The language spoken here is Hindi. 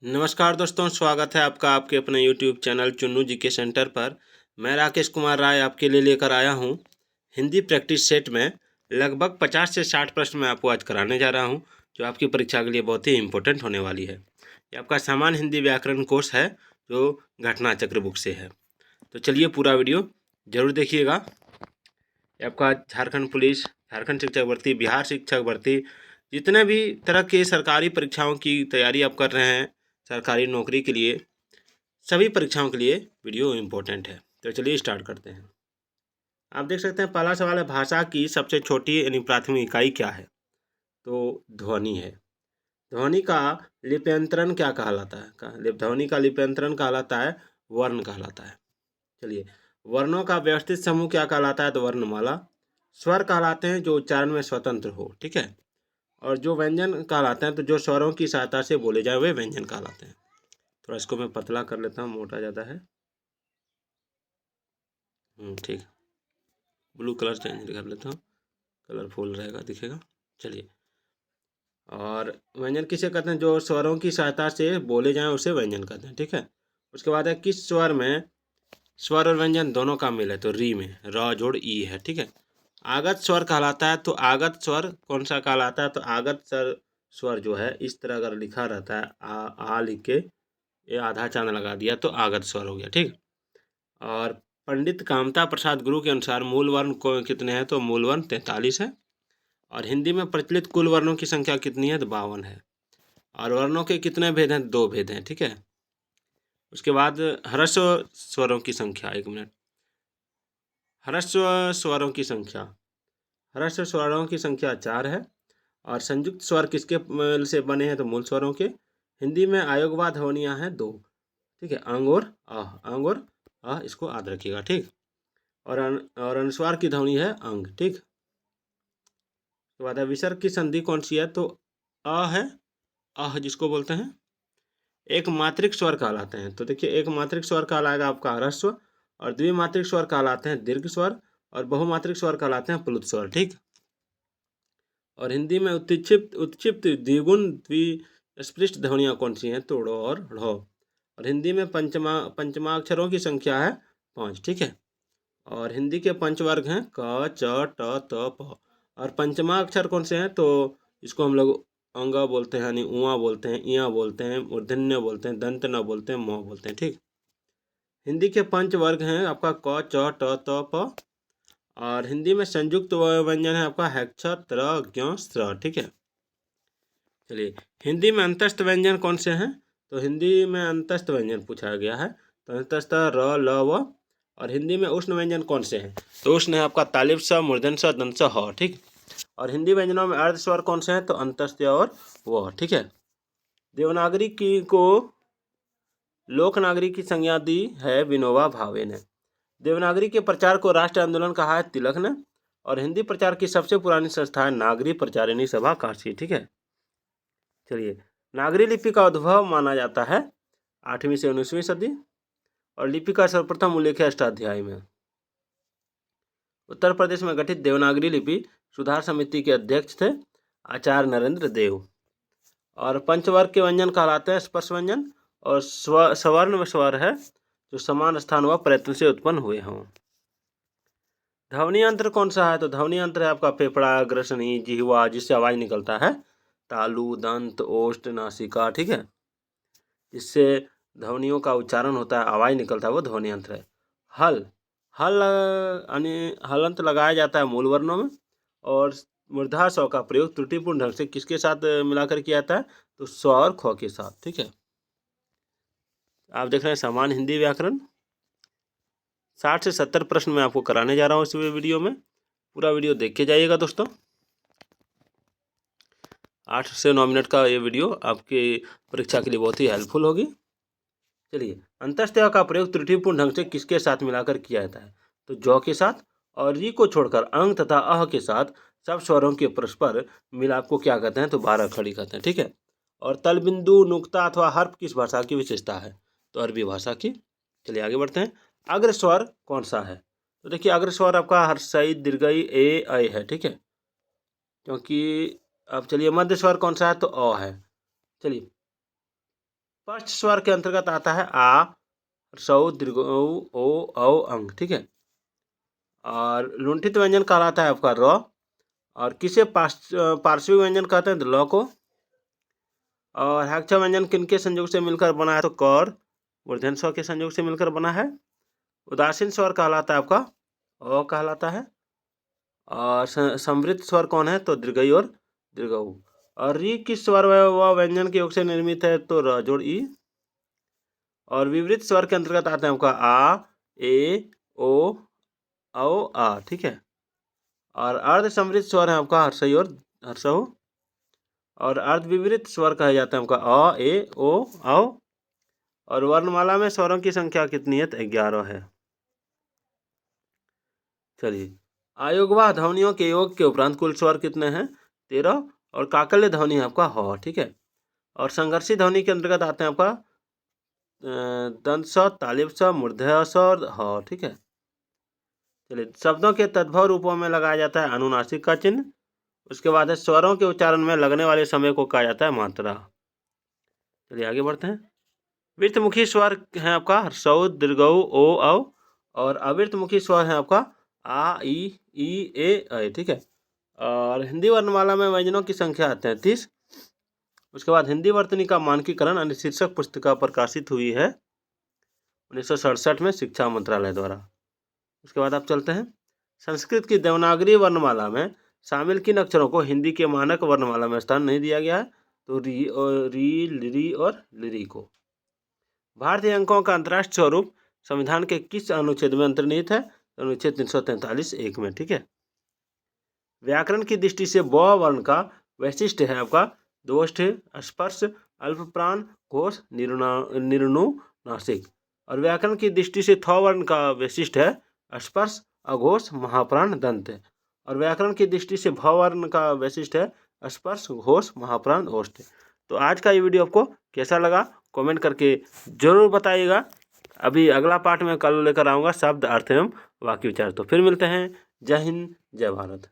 नमस्कार दोस्तों, स्वागत है आपका आपके अपने YouTube चैनल चुन्नू जी के सेंटर पर। मैं राकेश कुमार राय आपके लिए लेकर आया हूं हिंदी प्रैक्टिस सेट में लगभग 50 से 60 प्रश्न मैं आपको आज कराने जा रहा हूं, जो आपकी परीक्षा के लिए बहुत ही इम्पोर्टेंट होने वाली है। ये आपका सामान्य हिंदी व्याकरण कोर्स है, जो घटना चक्र बुक से है। तो चलिए पूरा वीडियो जरूर देखिएगा। ये आपका झारखंड पुलिस, झारखंड शिक्षक भर्ती, बिहार शिक्षक भर्ती, जितने भी तरह के सरकारी परीक्षाओं की तैयारी आप कर रहे हैं सरकारी नौकरी के लिए, सभी परीक्षाओं के लिए वीडियो इम्पोर्टेंट है। तो चलिए स्टार्ट करते हैं। आप देख सकते हैं पहला सवाल है, भाषा की सबसे छोटी यानी प्राथमिक इकाई क्या है? तो ध्वनि है। ध्वनि का लिप्यंतरण क्या कहलाता है? ध्वनि का लिप्यंतरण कहलाता है वर्ण कहलाता है। चलिए, वर्णों का व्यवस्थित समूह क्या कहलाता है? तो वर्णमाला। स्वर कहलाते हैं जो उच्चारण में स्वतंत्र हो, ठीक है। और जो व्यंजन कहलाते हैं, तो जो स्वरों की सहायता से बोले जाए वे व्यंजन कहलाते हैं। थोड़ा इसको मैं पतला कर लेता हूँ, मोटा ज़्यादा है। ठीक। ब्लू कलर चेंज कर लेता हूँ, कलरफुल रहेगा, दिखेगा। चलिए, और व्यंजन किसे कहते हैं? जो स्वरों की सहायता से बोले जाएं उसे व्यंजन कहते हैं, ठीक है। उसके बाद है, किस स्वर में स्वर और व्यंजन दोनों का मेल है? तो री में र जोड़ ई है, ठीक है। आगत स्वर कहलाता है, तो आगत स्वर कौन सा कहलाता है? तो आगत स्वर जो है इस तरह अगर लिखा रहता है, आ लिख के ये आधा चांद लगा दिया तो आगत स्वर हो गया, ठीक। और पंडित कामता प्रसाद गुरु के अनुसार मूल वर्ण को कितने हैं? तो मूल वर्ण 43 है। और हिंदी में प्रचलित कुल वर्णों की संख्या कितनी है? तो 52 है। और वर्णों के कितने भेद हैं? 2 भेद हैं, ठीक है। उसके बाद ह्रस्व स्वरों की संख्या, 1 मिनट। ह्रस्व स्वरों की संख्या, ह्रस्व स्वरों की संख्या 4 है। और संयुक्त स्वर किसके से बने हैं? तो मूल स्वरों के। हिंदी में आयोगवाद ध्वनियाँ हैं 2, ठीक है, अंग और अह। अंग और अह, इसको याद रखिएगा, ठीक। और अनुस्वार की ध्वनि है अंग, ठीक। उसके बाद है, विसर्ग की संधि कौन सी है? तो अ है, अह जिसको बोलते हैं एक मात्रिक स्वर कहलाते हैं। तो देखिए, एक मात्रिक स्वर कहलाएगा आपका ह्रस्व, और द्विमात्रिक स्वर कहलाते हैं दीर्घ स्वर, और बहुमात्रिक स्वर कहलाते हैं प्लुत स्वर, ठीक। और हिंदी में उत्क्षिप्त उत्क्षिप्त द्विगुण द्विस्पृष्ट ध्वनियाँ कौन सी हैं? तो ड़ और ढ़। और हिंदी में पंचमाक्षरों की संख्या है 5, ठीक है। और हिंदी के पंचवर्ग हैं क, च, ट, त, प। और पंचमाक्षर कौन से हैं? तो इसको हम लोग अंगा बोलते हैं, यानी उआ बोलते हैं, इया बोलते हैं, मूर्धन्य बोलते हैं, दंत न बोलते हैं, म बोलते हैं, ठीक। हिंदी के पंचवर्ग हैं आपका क, च, ट, त, प। और हिंदी में संयुक्त व्यंजन है आपका हैक्ष, त्र, ज्ञ, स्त्र, ठीक है। चलिए, हिंदी में अंतस्थ व्यंजन कौन से हैं? तो हिंदी में अंतस्थ व्यंजन पूछा गया है, तो अंतस्थ र, ल, व। और हिंदी में उष्ण व्यंजन कौन से हैं? तो उष्ण है आपका तालिब स, मूर्धन स, दंत स, ह, ठीक। और हिंदी व्यंजनों में अर्ध स्वर कौन से हैं? तो अंतस्थ और व, ठीक है। देवनागरी की को लोकनागरी की संज्ञा दी है विनोबा भावे ने। देवनागरी के प्रचार को राष्ट्र आंदोलन कहा है तिलक ने। और हिंदी प्रचार की सबसे पुरानी संस्था है नागरी प्रचारिणी सभा काशी, ठीक है। चलिए, नागरी लिपि का उद्भव माना जाता है 8वीं से 19वीं सदी। और लिपि का सर्वप्रथम उल्लेख है अष्टाध्यायी में। उत्तर प्रदेश में गठित देवनागरी लिपि सुधार समिति के अध्यक्ष थे आचार्य नरेंद्र देव। और पंचवर्ग के व्यंजन कहलाते हैं स्पर्श व्यंजन, और सवर्ण स्वर है जो समान स्थान व प्रयत्न से उत्पन्न हुए हों। ध्वनि यंत्र कौन सा है? तो ध्वनि यंत्र है आपका फेफड़ा, ग्रसनी, जिह्वा, जिससे आवाज निकलता है, तालु, दंत, ओष्ठ, नासिका, ठीक है। इससे ध्वनियों का उच्चारण होता है, आवाज निकलता है, वो ध्वनि यंत्र है। हल, हल यानी हलंत लगाया जाता है मूल वर्णों में। और मूर्धा स्व का प्रयोग त्रुटिपूर्ण ढंग से किसके साथ मिलाकर किया जाता है? तो स्व और ख के साथ, ठीक है। आप देख रहे हैं सामान्य हिंदी व्याकरण। 60 से 70 प्रश्न मैं आपको कराने जा रहा हूँ इस वीडियो में। पूरा वीडियो देख के जाइएगा दोस्तों। 8 से 9 मिनट का ये वीडियो आपकी परीक्षा के लिए बहुत ही हेल्पफुल होगी। चलिए, अंतस्त्य का प्रयोग त्रुटिपूर्ण ढंग से किसके साथ मिलाकर किया जाता है? तो जौ के साथ। और री को छोड़कर अंग तथा अह के साथ सब स्वरों के परस्पर मिलाप को क्या कहते हैं? तो 12 खड़ी कहते हैं, ठीक है। और तल बिंदु, नुक्ता अथवा हर्फ किस भाषा की विशेषता है? तो अरबी भाषा की। चलिए आगे बढ़ते हैं। अग्र स्वर कौन सा है? तो देखिए, अग्र स्वर आपका हर्षई, दीर्घई, ए, ऐ है, ठीक है। क्योंकि अब चलिए, मध्य स्वर कौन सा है? तो अ है। चलिए, स्पष्ट स्वर के अंतर्गत आता है आ, सौ, दीर्घ, ओ, औ, अंग, ठीक है। और लुंठित व्यंजन कहलाता है आपका र। और किसे पार्श्विक व्यंजन कहते हैं? ल को। और हक्ष व्यंजन किनके संयोग से मिलकर बना है? तो कौर मूर्धन्य स्वर के संयोग से मिलकर बना है। उदासीन स्वर कहलाता है आपका अ कहलाता है। और समृद्ध स्वर कौन है? तो दीर्घई और दीर्घऊ। और री किस स्वर व व्यंजन के योग से निर्मित है? तो र जोड़ ई। और विवृत स्वर के अंतर्गत आते हैं आपका आ, ए, ओ, औ, आ, ठीक है। और अर्ध समृद्ध स्वर है आपका हर्षई और हर्षऊ। और अर्ध विवृत स्वर कहे जाते हैं आपका अ, ए, ओ, औ। और वर्णमाला में स्वरों की संख्या कितनी है? तो 11 है। चलिए, आयोगवाह ध्वनियों के योग के उपरांत कुल स्वर कितने हैं? 13। और काकल्य ध्वनि है आपका ह, ठीक है। और संघर्षी ध्वनि के अंतर्गत आते हैं आपका दंत स, तालिब स, मूर्धन्य स और ह, ठीक है। चलिए, शब्दों के तद्भव रूपों में लगाया जाता है अनुनासिक का चिन्ह। उसके बाद है स्वरों के उच्चारण में लगने वाले समय को कहा जाता है मात्रा। चलिए आगे बढ़ते हैं। वृत्तमुखी स्वर है आपका ह्रस्व, दीर्घऊ, ओ, औ। और अवृत्तमुखी स्वर है आपका आ, ई, ए, ऐ, ठीक है। और हिंदी वर्णमाला में व्यंजनों की संख्या 33। उसके बाद हिंदी वर्तनी का मानकीकरण शीर्षक पुस्तिका प्रकाशित हुई है 1967 में शिक्षा मंत्रालय द्वारा। उसके बाद आप चलते हैं। संस्कृत की देवनागरी वर्णमाला में शामिल किन अक्षरों को हिंदी के मानक वर्णमाला में स्थान नहीं दिया गया है? तो री, लिरी और लिरी को। भारतीय अंकों का अंतर्राष्ट्रीय स्वरूप संविधान के किस अनुच्छेद में अंतर्निहित है? अनुच्छेद 343(1) में, ठीक है। व्याकरण की दृष्टि से ब वर्ण का वैशिष्ट्य है आपका दोष्ठ, स्पर्श, अल्पप्राण, घोष, निर्नुनासिक। और व्याकरण की दृष्टि से थ वर्ण का वैशिष्ट्य है स्पर्श, अघोष, महाप्राण, दंत। और व्याकरण की दृष्टि से भ वर्ण का वैशिष्ट्य है स्पर्श, घोष, महाप्राण, ओष्ठ। तो आज का ये वीडियो आपको कैसा लगा कमेंट करके जरूर बताइएगा। अभी अगला पार्ट में कल लेकर आऊँगा शब्द, अर्थ एवं वाक्य विचार। तो फिर मिलते हैं। जय हिंद, जय भारत।